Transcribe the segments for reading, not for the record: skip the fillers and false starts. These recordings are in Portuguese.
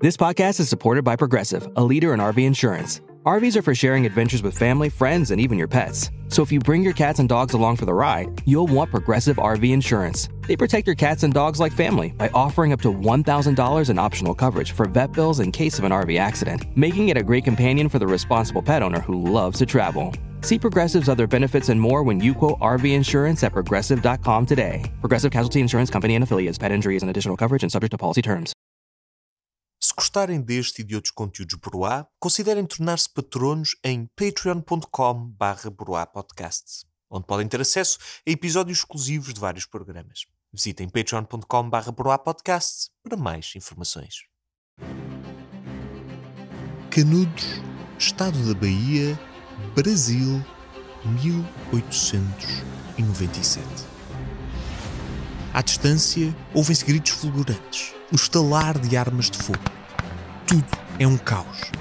This podcast is supported by Progressive, a leader in RV insurance. RVs are for sharing adventures with family, friends, and even your pets. So if you bring your cats and dogs along for the ride, you'll want Progressive RV insurance. They protect your cats and dogs like family by offering up to $1,000 in optional coverage for vet bills in case of an RV accident, making it a great companion for the responsible pet owner who loves to travel. See Progressive's other benefits and more when you quote RV insurance at Progressive.com today. Progressive Casualty Insurance Company and Affiliates. Pet injuries and additional coverage and subject to policy terms. Se gostarem deste e de outros conteúdos Broá, considerem tornar-se patronos em patreon.com/broapodcasts, onde podem ter acesso a episódios exclusivos de vários programas. Visitem patreon.com/broapodcasts para mais informações. Canudos, Estado da Bahia, Brasil, 1897. À distância, ouvem-se gritos fulgurantes, o estalar de armas de fogo. Tudo é um caos.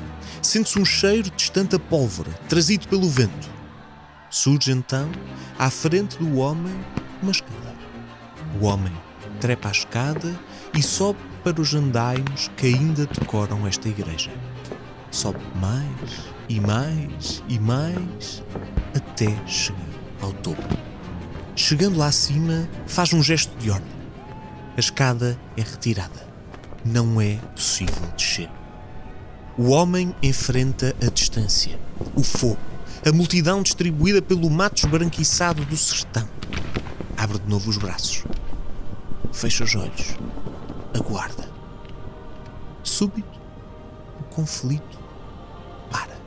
Sente-se um cheiro distante da pólvora, trazido pelo vento. Surge então, à frente do homem, uma escada. O homem trepa a escada e sobe para os andaimes que ainda decoram esta igreja. Sobe mais e mais e mais, até chegar ao topo. Chegando lá acima, faz um gesto de ordem. A escada é retirada. Não é possível descer. O homem enfrenta a distância, o fogo, a multidão distribuída pelo mato esbranquiçado do sertão. Abre de novo os braços. Fecha os olhos. Aguarda. Súbito, o conflito para.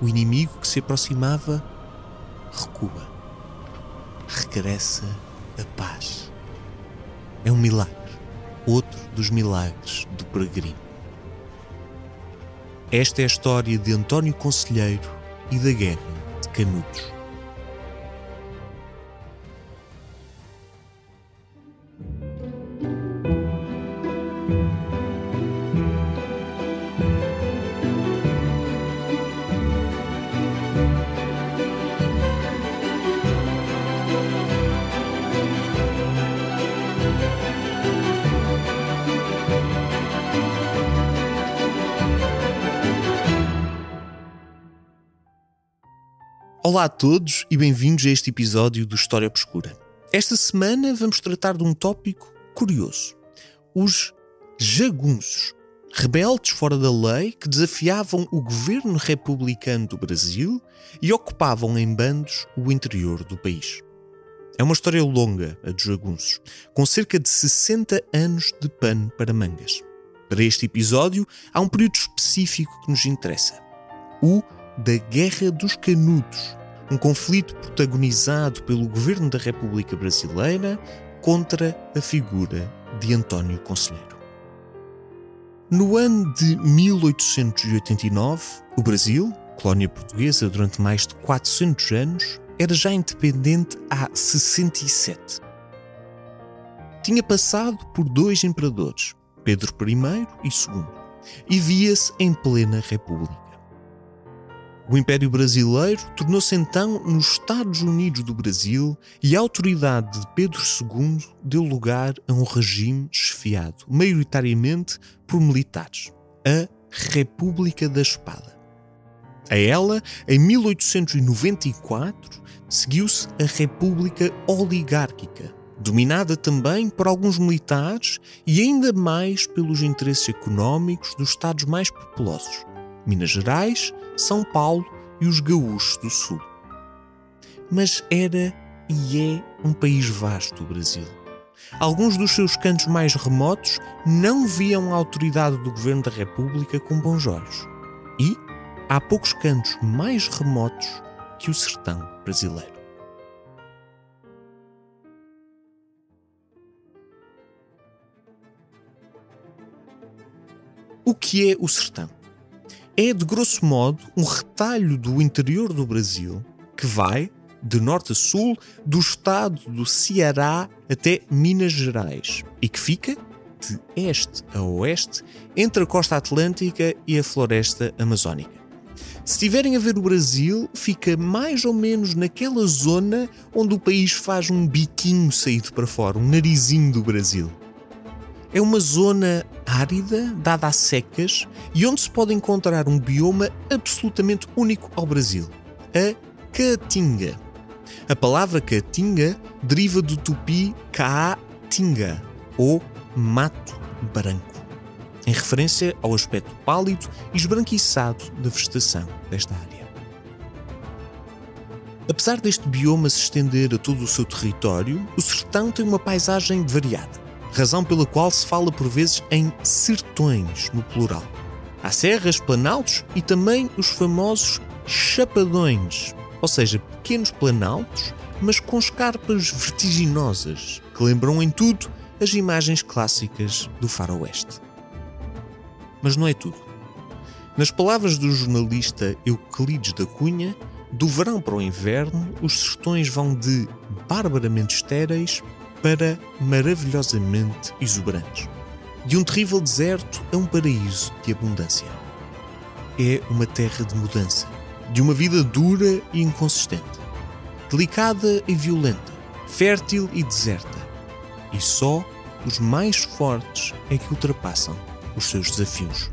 O inimigo que se aproximava recua. Regressa a paz. É um milagre. Outro dos milagres do peregrino. Esta é a história de António Conselheiro e da Guerra de Canudos. Olá a todos e bem-vindos a este episódio do História Obscura. Esta semana vamos tratar de um tópico curioso. Os jagunços, rebeldes fora da lei que desafiavam o governo republicano do Brasil e ocupavam em bandos o interior do país. É uma história longa, a dos jagunços, com cerca de 60 anos de pano para mangas. Para este episódio, há um período específico que nos interessa. O da Guerra dos Canudos, um conflito protagonizado pelo governo da República Brasileira contra a figura de António Conselheiro. No ano de 1889, o Brasil, colónia portuguesa durante mais de 400 anos, era já independente há 67. Tinha passado por dois imperadores, Pedro I e II, e via-se em plena república. O Império Brasileiro tornou-se então nos Estados Unidos do Brasil e a autoridade de Pedro II deu lugar a um regime chefiado, maioritariamente por militares, a República da Espada. A ela, em 1894, seguiu-se a República Oligárquica, dominada também por alguns militares e ainda mais pelos interesses económicos dos estados mais populosos, Minas Gerais, São Paulo e os gaúchos do Sul. Mas era e é um país vasto o Brasil. Alguns dos seus cantos mais remotos não viam a autoridade do governo da República com bons olhos. E há poucos cantos mais remotos que o sertão brasileiro. O que é o sertão? É, de grosso modo, um retalho do interior do Brasil que vai, de norte a sul, do estado do Ceará até Minas Gerais e que fica, de este a oeste, entre a costa atlântica e a floresta amazónica. Se estiverem a ver o Brasil, fica mais ou menos naquela zona onde o país faz um biquinho saído para fora, um narizinho do Brasil. É uma zona árida, dada a secas, e onde se pode encontrar um bioma absolutamente único ao Brasil, a Caatinga. A palavra Caatinga deriva do tupi Caatinga, ou mato branco, em referência ao aspecto pálido e esbranquiçado da vegetação desta área. Apesar deste bioma se estender a todo o seu território, o sertão tem uma paisagem variada, razão pela qual se fala por vezes em sertões, no plural. Há serras, planaltos e também os famosos chapadões, ou seja, pequenos planaltos, mas com escarpas vertiginosas, que lembram em tudo as imagens clássicas do faroeste. Mas não é tudo. Nas palavras do jornalista Euclides da Cunha, do verão para o inverno, os sertões vão de barbaramente estéreis para maravilhosamente exuberantes. De um terrível deserto a um paraíso de abundância. É uma terra de mudança, de uma vida dura e inconsistente, delicada e violenta, fértil e deserta. E só os mais fortes é que ultrapassam os seus desafios.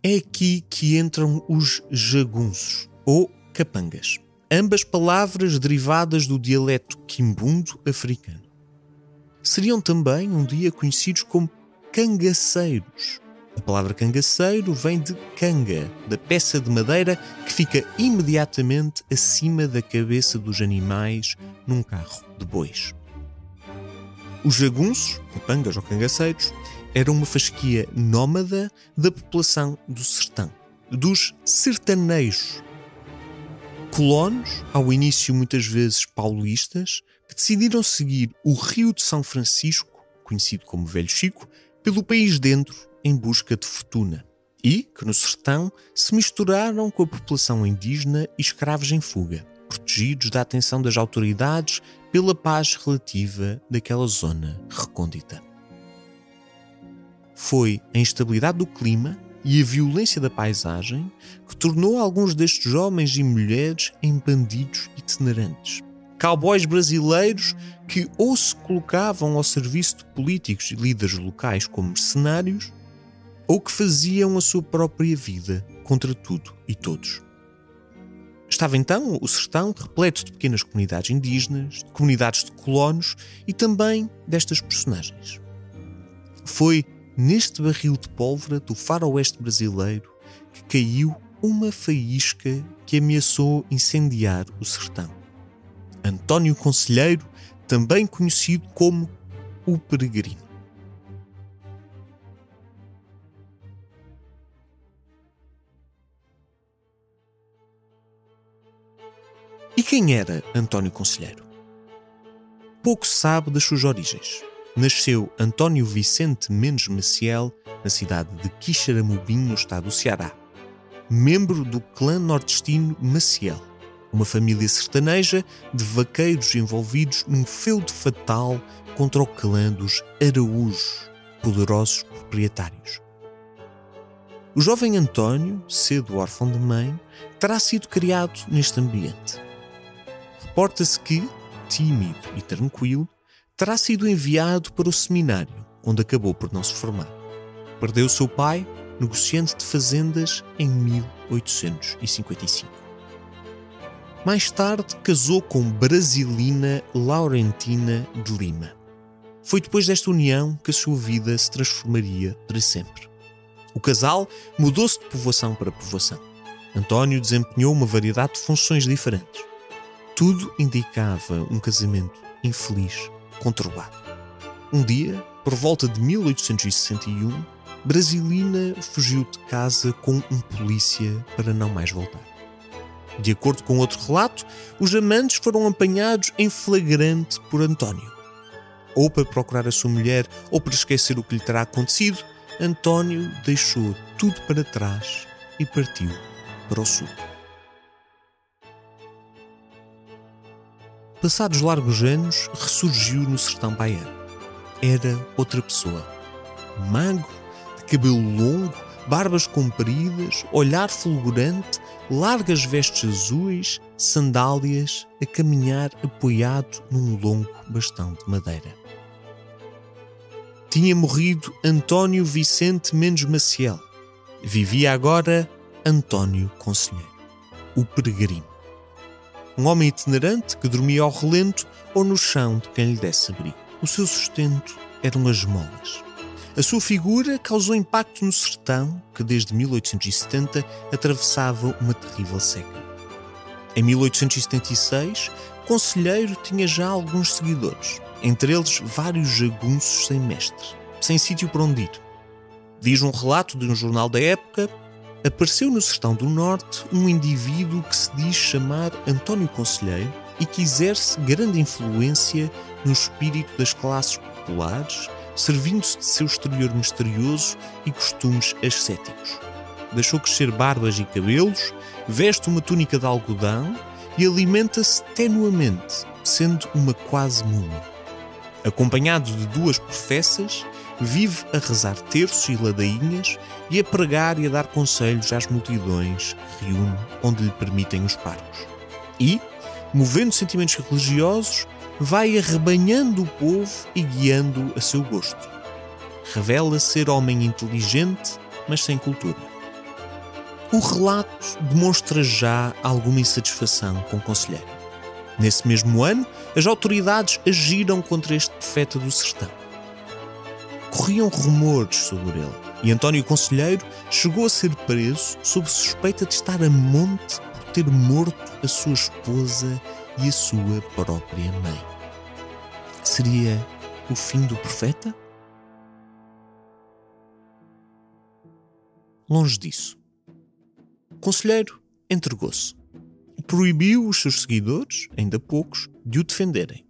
É aqui que entram os jagunços, ou capangas. Ambas palavras derivadas do dialeto quimbundo africano. Seriam também um dia conhecidos como cangaceiros. A palavra cangaceiro vem de canga, da peça de madeira que fica imediatamente acima da cabeça dos animais num carro de bois. Os jagunços, capangas ou cangaceiros, era uma fasquia nómada da população do sertão, dos sertanejos. Colonos, ao início muitas vezes paulistas, que decidiram seguir o Rio de São Francisco, conhecido como Velho Chico, pelo país dentro em busca de fortuna, e que no sertão se misturaram com a população indígena e escravos em fuga, protegidos da atenção das autoridades pela paz relativa daquela zona recôndita. Foi a instabilidade do clima e a violência da paisagem que tornou alguns destes homens e mulheres em bandidos itinerantes. Cowboys brasileiros que ou se colocavam ao serviço de políticos e líderes locais como mercenários, ou que faziam a sua própria vida contra tudo e todos. Estava então o sertão repleto de pequenas comunidades indígenas, de comunidades de colonos e também destas personagens. Foi neste barril de pólvora do faroeste brasileiro que caiu uma faísca que ameaçou incendiar o sertão. António Conselheiro, também conhecido como o Peregrino. E quem era António Conselheiro? Pouco se sabe das suas origens. Nasceu António Vicente Mendes Maciel na cidade de Quixeramobim, no estado do Ceará. Membro do clã nordestino Maciel, uma família sertaneja de vaqueiros envolvidos num feudo fatal contra o clã dos Araújos, poderosos proprietários. O jovem António, cedo órfão de mãe, terá sido criado neste ambiente. Reporta-se que, tímido e tranquilo, terá sido enviado para o seminário, onde acabou por não se formar. Perdeu seu pai, negociante de fazendas, em 1855. Mais tarde casou com Brasilina Laurentina de Lima. Foi depois desta união que a sua vida se transformaria para sempre. O casal mudou-se de povoação para povoação. António desempenhou uma variedade de funções diferentes. Tudo indicava um casamento infeliz, conturbado. Um dia, por volta de 1861, Brasilina fugiu de casa com um polícia para não mais voltar. De acordo com outro relato, os amantes foram apanhados em flagrante por António. Ou para procurar a sua mulher, ou para esquecer o que lhe terá acontecido, António deixou tudo para trás e partiu para o sul. Passados largos anos, ressurgiu no sertão baiano. Era outra pessoa. Magro, de cabelo longo, barbas compridas, olhar fulgurante, largas vestes azuis, sandálias, a caminhar apoiado num longo bastão de madeira. Tinha morrido António Vicente Mendes Maciel. Vivia agora António Conselheiro, o peregrino. Um homem itinerante que dormia ao relento ou no chão de quem lhe desse abrigo. O seu sustento eram as esmolas. A sua figura causou impacto no sertão, que desde 1870 atravessava uma terrível seca. Em 1876, Conselheiro tinha já alguns seguidores, entre eles vários jagunços sem mestre, sem sítio para onde ir. Diz um relato de um jornal da época: apareceu no sertão do norte um indivíduo que se diz chamar António Conselheiro e que exerce grande influência no espírito das classes populares, servindo-se de seu exterior misterioso e costumes ascéticos. Deixou crescer barbas e cabelos, veste uma túnica de algodão e alimenta-se tenuamente, sendo uma quase múmia. Acompanhado de 2 professas, vive a rezar terços e ladainhas e a pregar e a dar conselhos às multidões que reúne onde lhe permitem os parcos. E, movendo sentimentos religiosos, vai arrebanhando o povo e guiando-o a seu gosto. Revela ser homem inteligente, mas sem cultura. O relato demonstra já alguma insatisfação com o conselheiro. Nesse mesmo ano, as autoridades agiram contra este profeta do sertão. Corriam rumores sobre ele e António Conselheiro chegou a ser preso sob suspeita de estar a monte por ter morto a sua esposa e a sua própria mãe. Seria o fim do profeta? Longe disso. Conselheiro entregou-se. Proibiu os seus seguidores, ainda poucos, de o defenderem.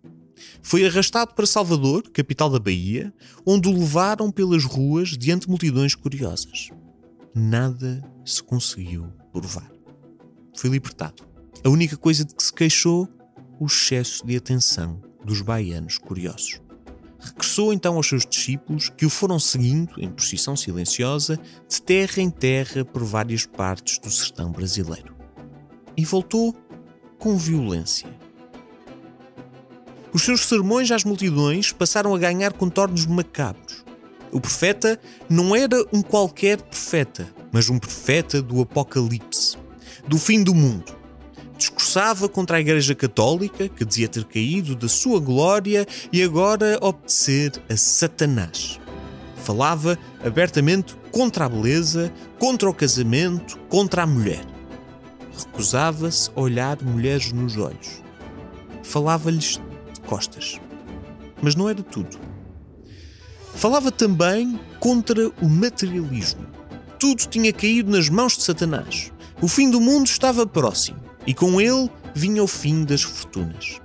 Foi arrastado para Salvador, capital da Bahia, onde o levaram pelas ruas diante de multidões curiosas. Nada se conseguiu provar. Foi libertado. A única coisa de que se queixou, o excesso de atenção dos baianos curiosos. Regressou então aos seus discípulos, que o foram seguindo, em procissão silenciosa, de terra em terra por várias partes do sertão brasileiro. E voltou com violência. Os seus sermões às multidões passaram a ganhar contornos macabros. O profeta não era um qualquer profeta, mas um profeta do Apocalipse, do fim do mundo. Discursava contra a Igreja Católica, que dizia ter caído da sua glória e agora obedecer a Satanás. Falava abertamente contra a beleza, contra o casamento, contra a mulher. Recusava-se a olhar mulheres nos olhos. Falava-lhes de costas. Mas não era tudo. Falava também contra o materialismo. Tudo tinha caído nas mãos de Satanás. O fim do mundo estava próximo. E com ele vinha o fim das fortunas.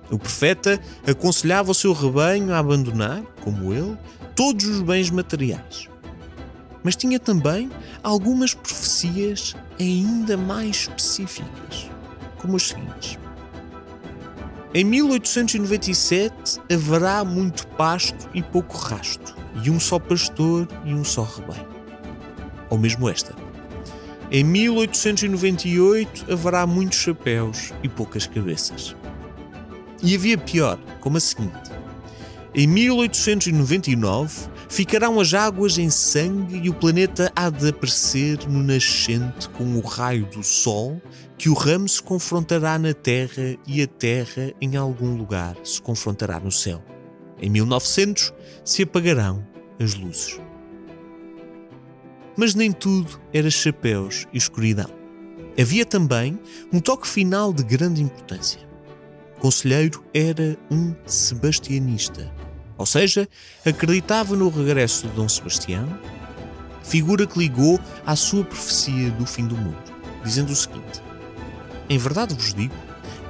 O profeta aconselhava o seu rebanho a abandonar, como ele, todos os bens materiais. Mas tinha também algumas profecias ainda mais específicas, como as seguintes. Em 1897 haverá muito pasto e pouco rasto, e um só pastor e um só rebanho. Ou mesmo esta. Em 1898 haverá muitos chapéus e poucas cabeças. E havia pior, como a seguinte. Em 1899 ficarão as águas em sangue e o planeta há de aparecer no nascente com o raio do sol, que o ramo se confrontará na terra e a terra em algum lugar se confrontará no céu. Em 1900 se apagarão as luzes. Mas nem tudo era chapéus e escuridão. Havia também um toque final de grande importância. Conselheiro era um sebastianista, ou seja, acreditava no regresso de Dom Sebastião, figura que ligou à sua profecia do fim do mundo, dizendo o seguinte: em verdade vos digo,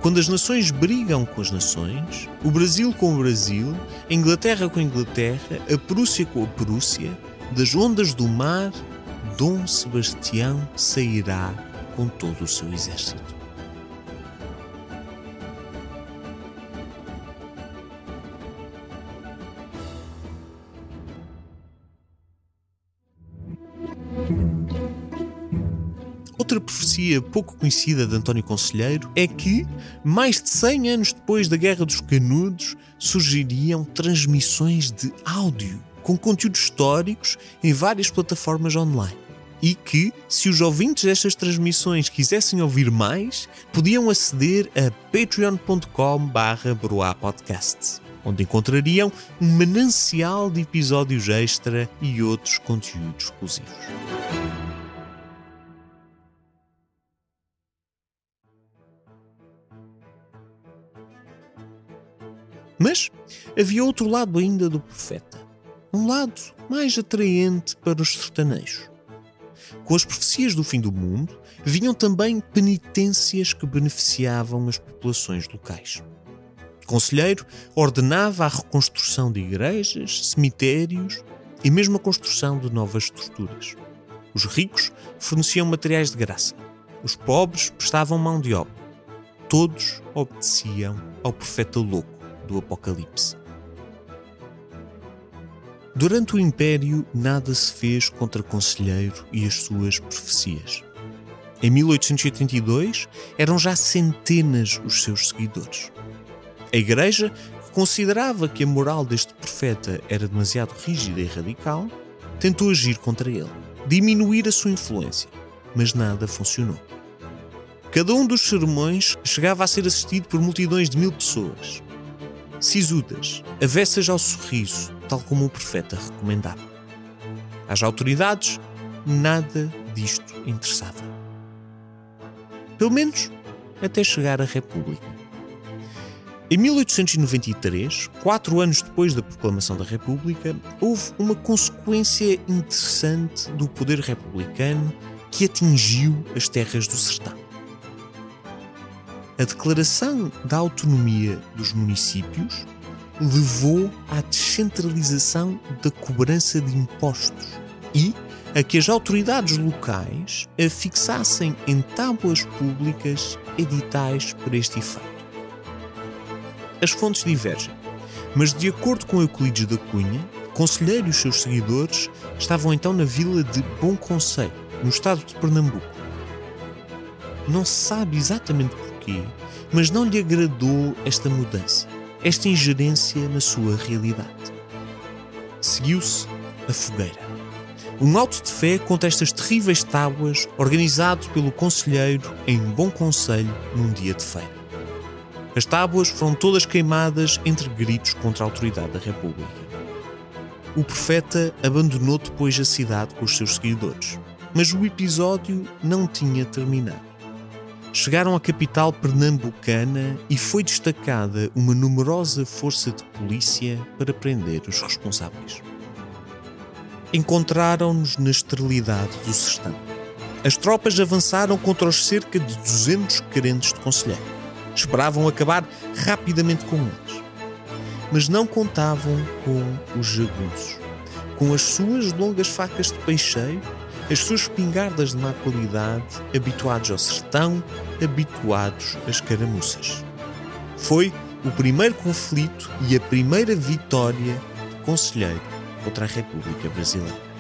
quando as nações brigam com as nações, o Brasil com o Brasil, a Inglaterra com a Inglaterra, a Prússia com a Prússia, das ondas do mar, Dom Sebastião sairá com todo o seu exército. profecia pouco conhecida de António Conselheiro é que, mais de 100 anos depois da Guerra dos Canudos, surgiriam transmissões de áudio com conteúdos históricos em várias plataformas online. E que, se os ouvintes destas transmissões quisessem ouvir mais, podiam aceder a patreon.com/broapodcast, onde encontrariam um manancial de episódios extra e outros conteúdos exclusivos. Mas havia outro lado ainda do profeta. Um lado mais atraente para os sertanejos. Com as profecias do fim do mundo, vinham também penitências que beneficiavam as populações locais. O conselheiro ordenava a reconstrução de igrejas, cemitérios e mesmo a construção de novas estruturas. Os ricos forneciam materiais de graça. Os pobres prestavam mão de obra. Todos obedeciam ao profeta louco do Apocalipse. Durante o Império, nada se fez contra Conselheiro e as suas profecias. Em 1882, eram já centenas os seus seguidores. A Igreja, que considerava que a moral deste profeta era demasiado rígida e radical, tentou agir contra ele, diminuir a sua influência, mas nada funcionou. Cada um dos sermões chegava a ser assistido por multidões de 1000 pessoas. Sisudas, avessas ao sorriso, tal como o profeta recomendava. Às autoridades, nada disto interessava. Pelo menos até chegar à República. Em 1893, 4 anos depois da proclamação da República, houve uma consequência interessante do poder republicano que atingiu as terras do sertão. A declaração da autonomia dos municípios levou à descentralização da cobrança de impostos e a que as autoridades locais a fixassem em tábuas públicas editais para este efeito. As fontes divergem, mas de acordo com Euclides da Cunha, Conselheiro e os seus seguidores estavam então na vila de Bom Conselho, no estado de Pernambuco. Não se sabe exatamente porquê, mas não lhe agradou esta mudança, esta ingerência na sua realidade. Seguiu-se a fogueira. Um auto de fé contra estas terríveis tábuas, organizado pelo conselheiro em Bom Conselho num dia de feira. As tábuas foram todas queimadas entre gritos contra a autoridade da República. O profeta abandonou depois a cidade com os seus seguidores, mas o episódio não tinha terminado. Chegaram à capital pernambucana e foi destacada uma numerosa força de polícia para prender os responsáveis. Encontraram-nos na esterilidade do sertão. As tropas avançaram contra os cerca de 200 crentes de Conselheiro. Esperavam acabar rapidamente com eles. Mas não contavam com os jagunços. Com as suas longas facas de peixeiro, as suas espingardas de má qualidade, habituados ao sertão, habituados às caramuças. Foi o primeiro conflito e a primeira vitória do Conselheiro contra a República Brasileira.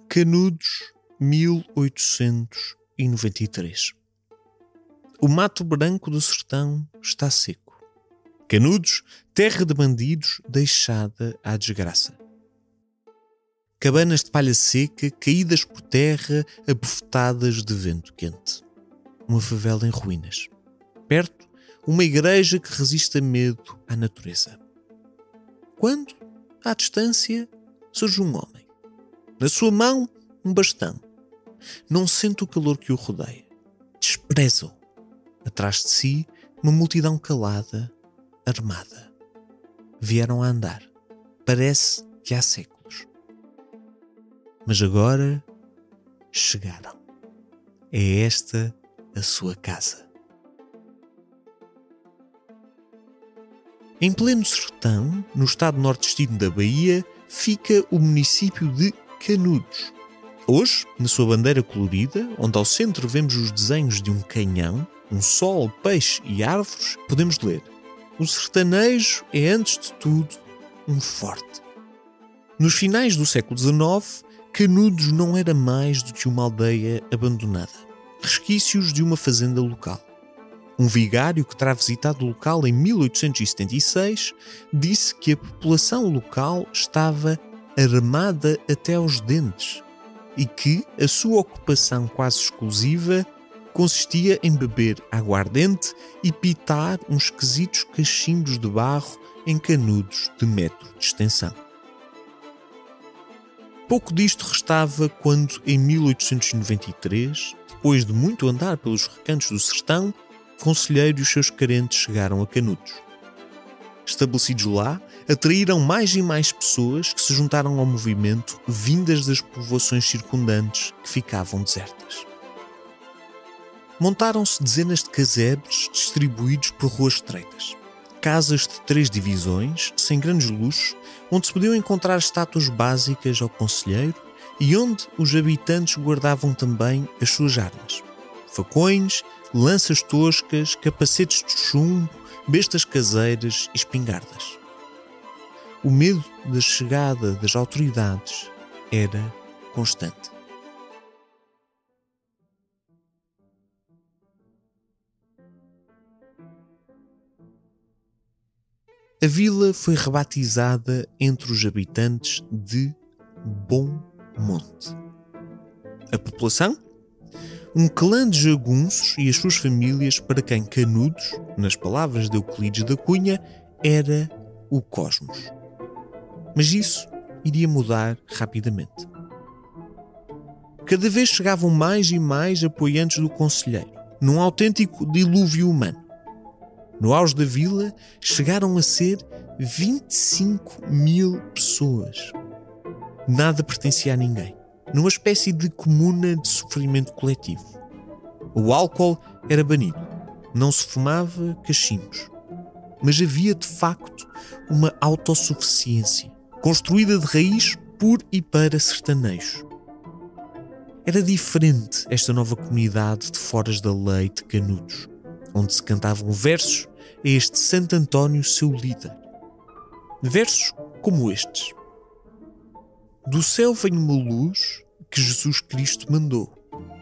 Canudos, 1893. O mato branco do sertão está seco. Canudos, terra de bandidos, deixada à desgraça. Cabanas de palha seca, caídas por terra, abofetadas de vento quente. Uma favela em ruínas. Perto, uma igreja que resiste a medo à natureza. Quando, à distância, surge um homem. Na sua mão, um bastão. Não sente o calor que o rodeia. Despreza-o. Atrás de si, uma multidão calada, armada. Vieram a andar. Parece que há séculos. Mas agora chegaram. É esta a sua casa. Em pleno sertão, no estado nordestino da Bahia, fica o município de Canudos. Hoje, na sua bandeira colorida, onde ao centro vemos os desenhos de um canhão, um sol, peixe e árvores, podemos ler: o sertanejo é, antes de tudo, um forte. Nos finais do século XIX, Canudos não era mais do que uma aldeia abandonada, resquícios de uma fazenda local. Um vigário que terá visitado o local em 1876 disse que a população local estava armada até aos dentes e que a sua ocupação quase exclusiva consistia em beber aguardente e pitar uns esquisitos cachimbos de barro em canudos de metro de extensão. Pouco disto restava quando, em 1893, depois de muito andar pelos recantos do sertão, o conselheiro e os seus carentes chegaram a Canudos. Estabelecidos lá, atraíram mais e mais pessoas que se juntaram ao movimento vindas das povoações circundantes que ficavam desertas. Montaram-se dezenas de casebres distribuídos por ruas estreitas. Casas de 3 divisões, sem grandes luxos, onde se podiam encontrar estátuas básicas ao conselheiro e onde os habitantes guardavam também as suas armas. Facões, lanças toscas, capacetes de chumbo, bestas caseiras e espingardas. O medo da chegada das autoridades era constante. A vila foi rebatizada entre os habitantes de Bom Monte. A população? Um clã de jagunços e as suas famílias para quem Canudos, nas palavras de Euclides da Cunha, era o cosmos. Mas isso iria mudar rapidamente. Cada vez chegavam mais e mais apoiantes do conselheiro, num autêntico dilúvio humano. No auge da vila, chegaram a ser 25.000 pessoas. Nada pertencia a ninguém, numa espécie de comuna de sofrimento coletivo. O álcool era banido, não se fumava cachimbos, mas havia de facto uma autossuficiência, construída de raiz por e para sertanejos. Era diferente esta nova comunidade de foras da lei de Canudos, onde se cantavam versos a este Santo António, seu líder. Versos como estes: do céu vem uma luz que Jesus Cristo mandou.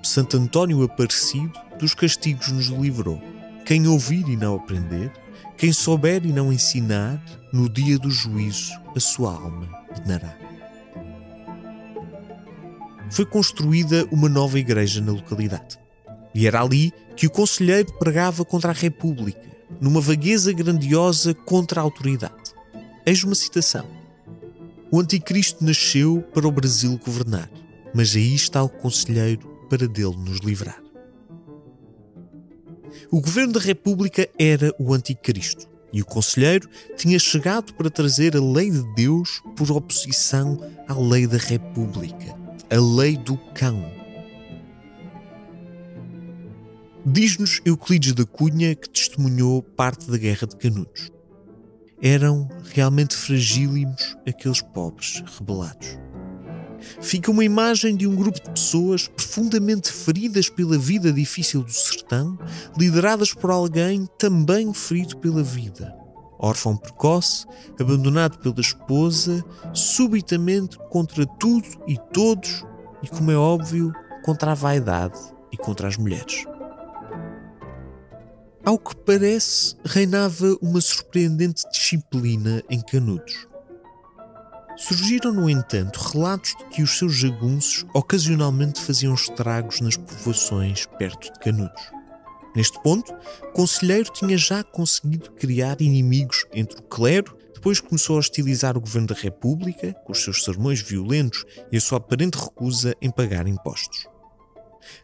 Santo António Aparecido dos castigos nos livrou. Quem ouvir e não aprender, quem souber e não ensinar, no dia do juízo a sua alma penará. Foi construída uma nova igreja na localidade. E era ali que o conselheiro pregava contra a República, numa vagueza grandiosa contra a autoridade. Eis uma citação: o anticristo nasceu para o Brasil governar, mas aí está o conselheiro para dele nos livrar. O governo da República era o anticristo e o conselheiro tinha chegado para trazer a lei de Deus por oposição à lei da República, a lei do cão. Diz-nos Euclides da Cunha que testemunhou parte da Guerra de Canudos. Eram realmente fragílimos aqueles pobres rebelados. Fica uma imagem de um grupo de pessoas profundamente feridas pela vida difícil do sertão, lideradas por alguém também ferido pela vida. Órfão precoce, abandonado pela esposa, subitamente contra tudo e todos e, como é óbvio, contra a vaidade e contra as mulheres. Ao que parece, reinava uma surpreendente disciplina em Canudos. Surgiram, no entanto, relatos de que os seus jagunços ocasionalmente faziam estragos nas povoações perto de Canudos. Neste ponto, o conselheiro tinha já conseguido criar inimigos entre o clero, depois começou a hostilizar o governo da República, com os seus sermões violentos e a sua aparente recusa em pagar impostos.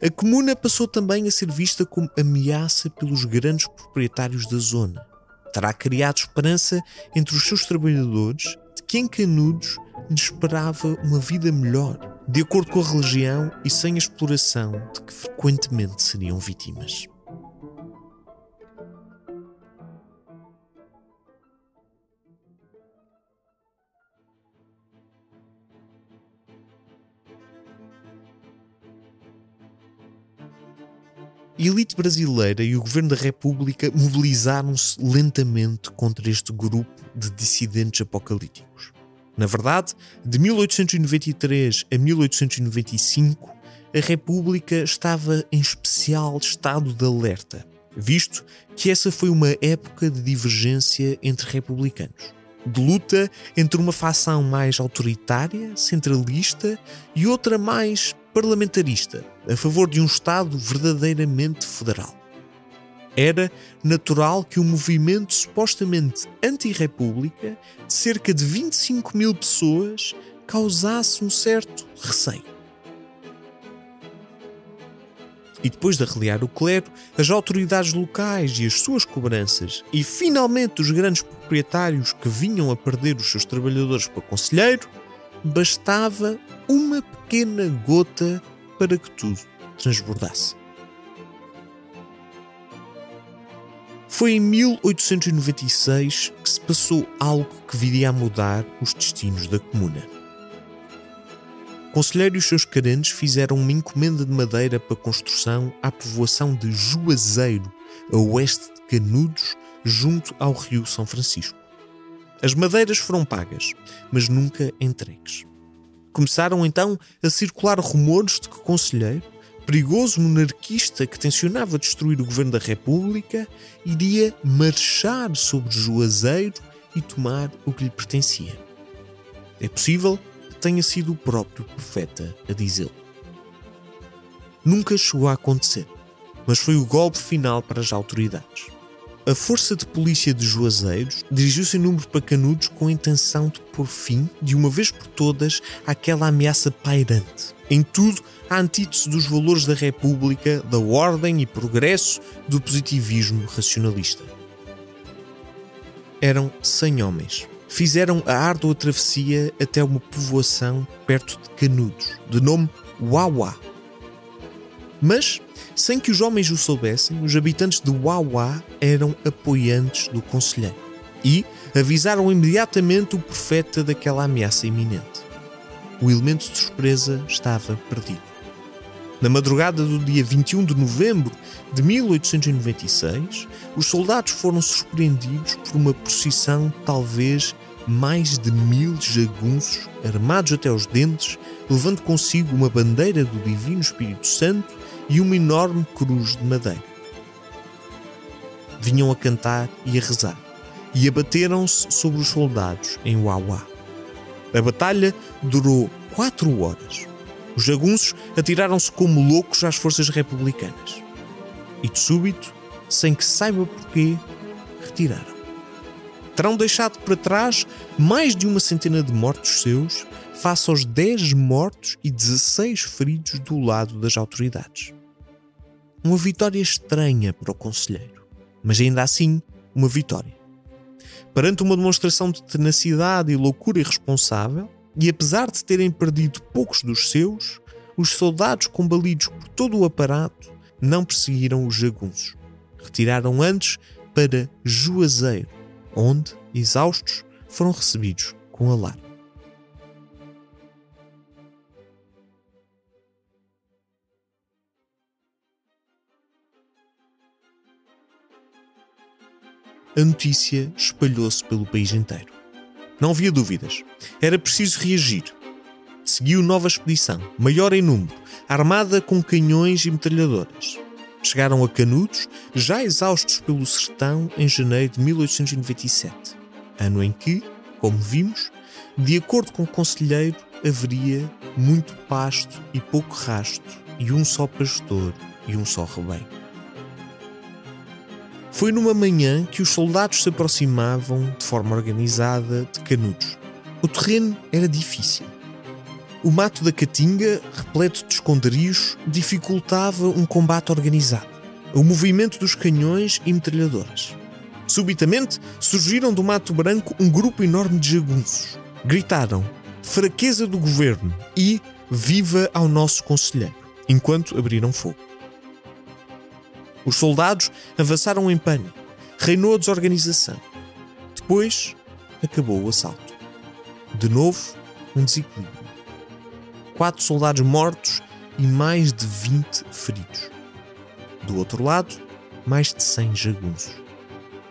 A comuna passou também a ser vista como ameaça pelos grandes proprietários da zona. Terá criado esperança entre os seus trabalhadores de que em Canudos lhes esperava uma vida melhor, de acordo com a religião e sem a exploração de que frequentemente seriam vítimas. A elite brasileira e o governo da República mobilizaram-se lentamente contra este grupo de dissidentes apocalípticos. Na verdade, de 1893 a 1895, a República estava em especial estado de alerta, visto que essa foi uma época de divergência entre republicanos, de luta entre uma facção mais autoritária, centralista, e outra mais parlamentarista, a favor de um Estado verdadeiramente federal. Era natural que um movimento supostamente anti-república, de cerca de 25 mil pessoas, causasse um certo receio. E depois de arreliar o clero, as autoridades locais e as suas cobranças, e finalmente os grandes proprietários que vinham a perder os seus trabalhadores para conselheiro, bastava uma pequena gota para que tudo transbordasse. Foi em 1896 que se passou algo que viria a mudar os destinos da comuna. O conselheiro e os seus carentes fizeram uma encomenda de madeira para construção à povoação de Juazeiro, a oeste de Canudos, junto ao rio São Francisco. As madeiras foram pagas, mas nunca entregues. Começaram então a circular rumores de que o conselheiro, perigoso monarquista que tencionava destruir o governo da República, iria marchar sobre Juazeiro e tomar o que lhe pertencia. É possível que tenha sido o próprio profeta a dizê-lo. Nunca chegou a acontecer, mas foi o golpe final para as autoridades. A força de polícia de Juazeiros dirigiu-se em número para Canudos com a intenção de pôr fim, de uma vez por todas, àquela ameaça pairante. Em tudo, a antítese dos valores da República, da ordem e progresso, do positivismo racionalista. Eram 100 homens. Fizeram a árdua travessia até uma povoação perto de Canudos, de nome Uauá. Mas, sem que os homens o soubessem, os habitantes de Uauá eram apoiantes do conselheiro e avisaram imediatamente o profeta daquela ameaça iminente. O elemento de surpresa estava perdido. Na madrugada do dia 21 de novembro de 1896, os soldados foram surpreendidos por uma procissão de talvez mais de 1000 jagunços, armados até aos dentes, levando consigo uma bandeira do Divino Espírito Santo e uma enorme cruz de madeira. Vinham a cantar e a rezar, e abateram-se sobre os soldados em Uauá. A batalha durou 4 horas. Os jagunços atiraram-se como loucos às forças republicanas. E de súbito, sem que se saiba porquê, retiraram. Terão deixado para trás mais de 100 de mortos seus, face aos 10 mortos e 16 feridos do lado das autoridades. Uma vitória estranha para o conselheiro, mas ainda assim uma vitória. Perante uma demonstração de tenacidade e loucura irresponsável, e apesar de terem perdido poucos dos seus, os soldados combalidos por todo o aparato não perseguiram os jagunços. Retiraram antes para Juazeiro, onde, exaustos, foram recebidos com alarme. A notícia espalhou-se pelo país inteiro. Não havia dúvidas. Era preciso reagir. Seguiu nova expedição, maior em número, armada com canhões e metralhadoras. Chegaram a Canudos, já exaustos pelo sertão, em janeiro de 1897, ano em que, como vimos, de acordo com o conselheiro, haveria muito pasto e pouco rasto, e um só pastor e um só rebanho. Foi numa manhã que os soldados se aproximavam de forma organizada de Canudos. O terreno era difícil. O mato da Caatinga, repleto de esconderijos, dificultava um combate organizado. O movimento dos canhões e metralhadoras. Subitamente, surgiram do mato branco um grupo enorme de jagunços. Gritaram: "Fraqueza do governo" e "Viva ao nosso conselheiro", enquanto abriram fogo. Os soldados avançaram em pânico. Reinou a desorganização. Depois, acabou o assalto. De novo, um desequilíbrio. 4 soldados mortos e mais de 20 feridos. Do outro lado, mais de 100 jagunços.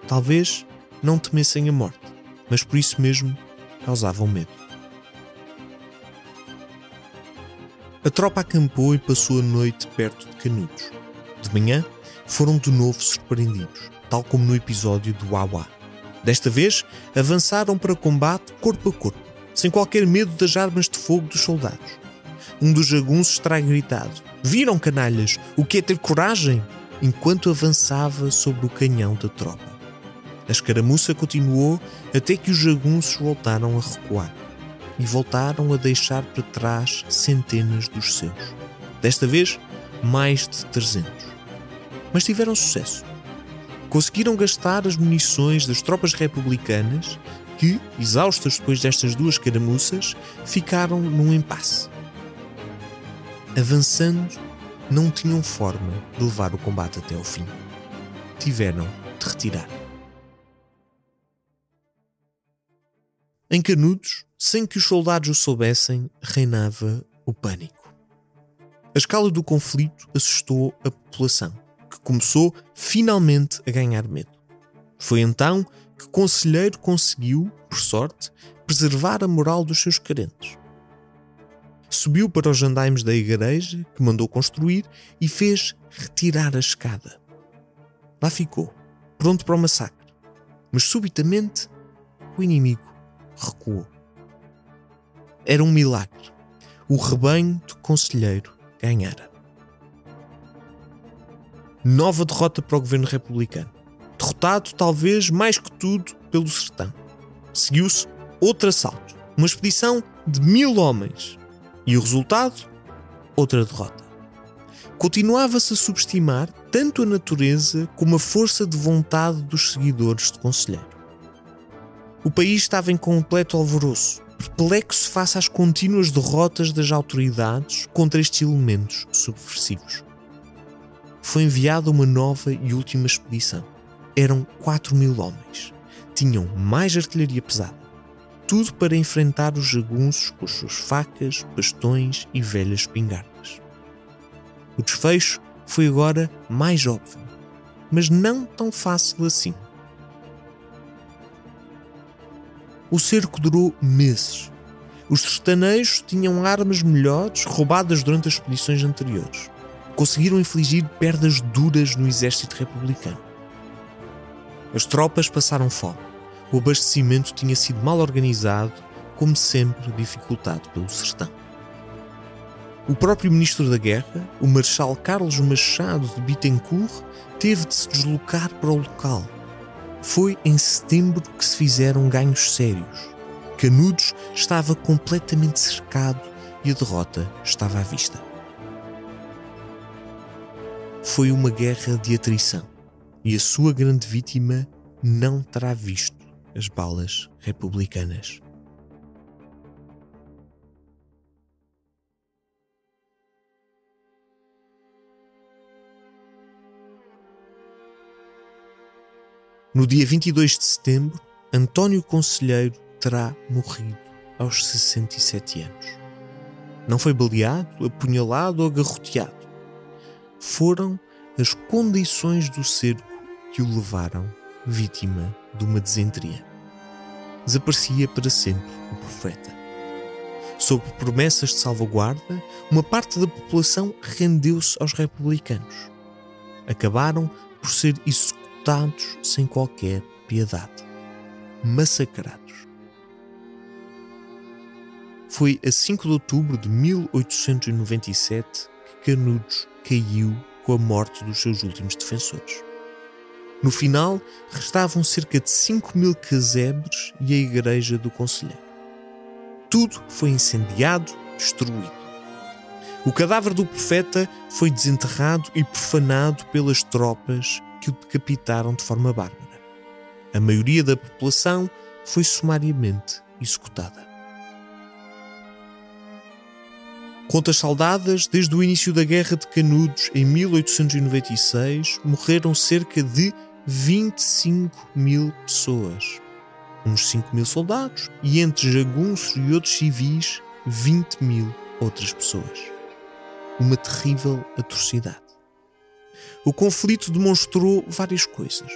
Talvez não temessem a morte, mas por isso mesmo causavam medo. A tropa acampou e passou a noite perto de Canudos. De manhã, foram de novo surpreendidos, tal como no episódio do Uauá. Desta vez, avançaram para combate corpo a corpo, sem qualquer medo das armas de fogo dos soldados. Um dos jagunços terá gritado: "Viram, canalhas, o que é ter coragem?", enquanto avançava sobre o canhão da tropa. A escaramuça continuou até que os jagunços voltaram a recuar e voltaram a deixar para trás centenas dos seus. Desta vez, mais de 300. Mas tiveram sucesso. Conseguiram gastar as munições das tropas republicanas que, exaustas depois destas duas escaramuças, ficaram num impasse. Avançando, não tinham forma de levar o combate até ao fim. Tiveram de retirar. Em Canudos, sem que os soldados o soubessem, reinava o pânico. A escala do conflito assustou a população, que começou finalmente a ganhar medo. Foi então que o conselheiro conseguiu, por sorte, preservar a moral dos seus carentes. Subiu para os andaimes da igreja, que mandou construir, e fez retirar a escada. Lá ficou, pronto para o massacre. Mas subitamente, o inimigo recuou. Era um milagre. O rebanho do conselheiro ganhara. Nova derrota para o governo republicano. Derrotado, talvez, mais que tudo, pelo sertão. Seguiu-se outro assalto. Uma expedição de 1000 homens. E o resultado? Outra derrota. Continuava-se a subestimar tanto a natureza como a força de vontade dos seguidores de conselheiro. O país estava em completo alvoroço, perplexo face às contínuas derrotas das autoridades contra estes elementos subversivos. Foi enviada uma nova e última expedição. Eram 4000 homens. Tinham mais artilharia pesada. Tudo para enfrentar os jagunços com as suas facas, bastões e velhas espingardas. O desfecho foi agora mais óbvio, mas não tão fácil assim. O cerco durou meses. Os sertanejos tinham armas melhores roubadas durante as expedições anteriores. Conseguiram infligir perdas duras no exército republicano. As tropas passaram fome. O abastecimento tinha sido mal organizado, como sempre dificultado pelo sertão. O próprio ministro da Guerra, o marechal Carlos Machado de Bittencourt, teve de se deslocar para o local. Foi em setembro que se fizeram ganhos sérios. Canudos estava completamente cercado e a derrota estava à vista. Foi uma guerra de atrição e a sua grande vítima não terá visto as balas republicanas. No dia 22 de setembro, António Conselheiro terá morrido aos 67 anos. Não foi baleado, apunhalado ou garroteado. Foram as condições do cerco que o levaram vítima de uma desenteria. Desaparecia para sempre o profeta. Sob promessas de salvaguarda, uma parte da população rendeu-se aos republicanos. Acabaram por ser executados sem qualquer piedade. Massacrados. Foi a 5 de outubro de 1897 que Canudos caiu com a morte dos seus últimos defensores. No final, restavam cerca de 5.000 casebres e a igreja do conselheiro. Tudo foi incendiado, destruído. O cadáver do profeta foi desenterrado e profanado pelas tropas que o decapitaram de forma bárbara. A maioria da população foi sumariamente executada. Contas saldadas, desde o início da Guerra de Canudos em 1896, morreram cerca de 25.000 pessoas. Uns 5.000 soldados e, entre jagunços e outros civis, 20.000 outras pessoas. Uma terrível atrocidade. O conflito demonstrou várias coisas.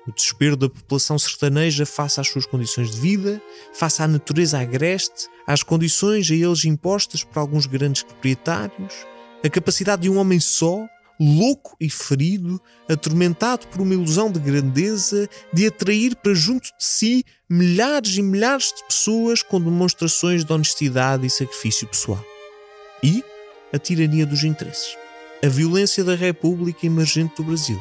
O desespero da população sertaneja face às suas condições de vida, face à natureza agreste, às condições a eles impostas por alguns grandes proprietários, a capacidade de um homem só, louco e ferido, atormentado por uma ilusão de grandeza, de atrair para junto de si milhares e milhares de pessoas com demonstrações de honestidade e sacrifício pessoal. E a tirania dos interesses. A violência da República emergente do Brasil.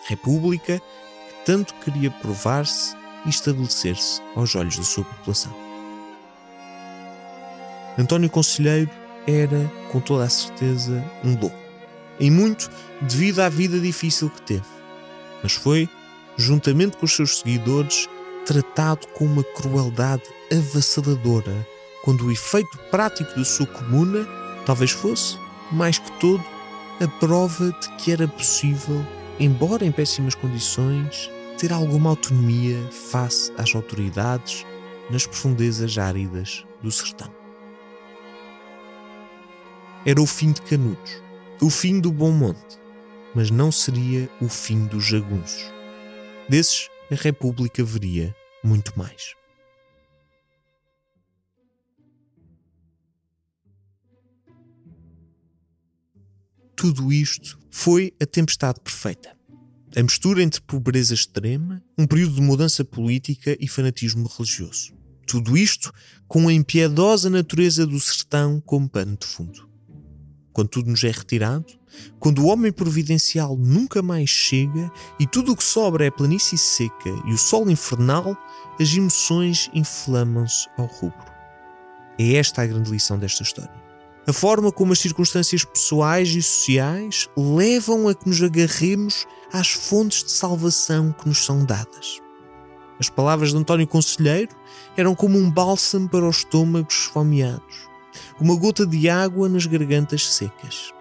República que tanto queria provar-se e estabelecer-se aos olhos da sua população. António Conselheiro era, com toda a certeza, um louco. Em muito devido à vida difícil que teve. Mas foi, juntamente com os seus seguidores, tratado com uma crueldade avassaladora, quando o efeito prático da sua comuna talvez fosse, mais que todo, a prova de que era possível, embora em péssimas condições, ter alguma autonomia face às autoridades nas profundezas áridas do sertão. Era o fim de Canudos, o fim do Bom Monte, mas não seria o fim dos jagunços. Desses, a República veria muito mais. Tudo isto foi a tempestade perfeita. A mistura entre pobreza extrema, um período de mudança política e fanatismo religioso. Tudo isto com a impiedosa natureza do sertão como pano de fundo. Quando tudo nos é retirado, quando o homem providencial nunca mais chega e tudo o que sobra é a planície seca e o sol infernal, as emoções inflamam-se ao rubro. É esta a grande lição desta história. A forma como as circunstâncias pessoais e sociais levam a que nos agarremos às fontes de salvação que nos são dadas. As palavras de António Conselheiro eram como um bálsamo para os estômagos esfomeados, uma gota de água nas gargantas secas.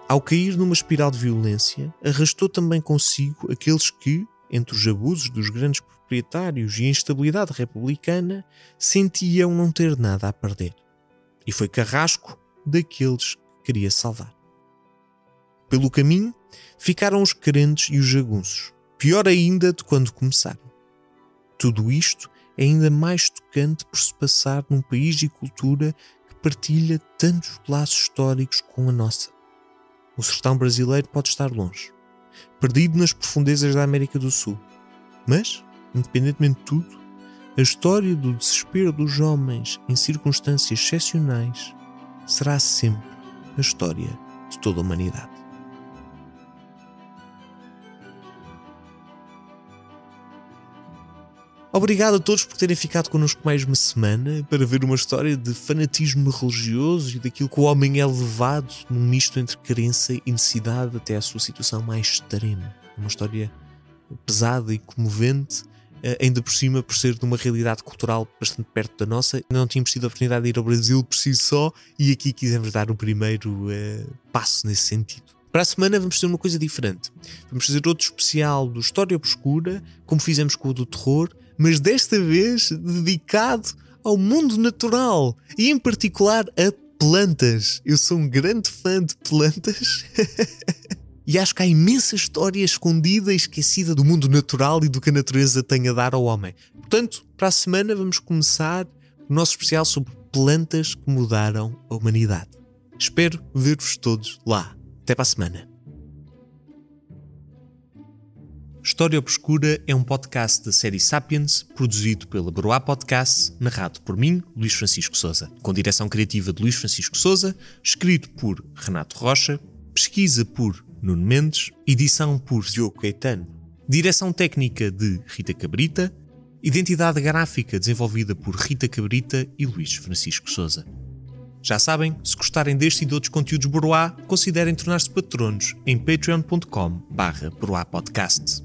Ao cair numa espiral de violência, arrastou também consigo aqueles que, entre os abusos dos grandes proprietários e a instabilidade republicana, sentiam não ter nada a perder. E foi carrasco daqueles que queria salvar. Pelo caminho, ficaram os crentes e os jagunços, pior ainda de quando começaram. Tudo isto é ainda mais tocante por se passar num país e cultura que partilha tantos laços históricos com a nossa. O sertão brasileiro pode estar longe, perdido nas profundezas da América do Sul. Mas, independentemente de tudo, a história do desespero dos homens em circunstâncias excepcionais será sempre a história de toda a humanidade. Obrigado a todos por terem ficado connosco mais uma semana para ver uma história de fanatismo religioso e daquilo que o homem é levado num misto entre crença e necessidade até à sua situação mais extrema. Uma história pesada e comovente, ainda por cima por ser de uma realidade cultural bastante perto da nossa. Não tínhamos tido a oportunidade de ir ao Brasil por si só e aqui quisemos dar o primeiro passo nesse sentido. Para a semana vamos fazer uma coisa diferente. Vamos fazer outro especial do História Obscura, como fizemos com o do terror, mas desta vez dedicado ao mundo natural e em particular a plantas. Eu sou um grande fã de plantas e acho que há imensa história escondida e esquecida do mundo natural e do que a natureza tem a dar ao homem. Portanto, para a semana vamos começar o nosso especial sobre plantas que mudaram a humanidade. Espero ver-vos todos lá. Até para a semana. História Obscura é um podcast da série Sapiens, produzido pela Broá Podcasts, narrado por mim, Luís Francisco Sousa, com direção criativa de Luís Francisco Sousa, escrito por Renato Rocha, pesquisa por Nuno Mendes, edição por Diogo Caetano, direção técnica de Rita Cabrita, identidade gráfica desenvolvida por Rita Cabrita e Luís Francisco Sousa. Já sabem, se gostarem deste e de outros conteúdos Broá, considerem tornar-se patronos em patreon.com/broapodcasts.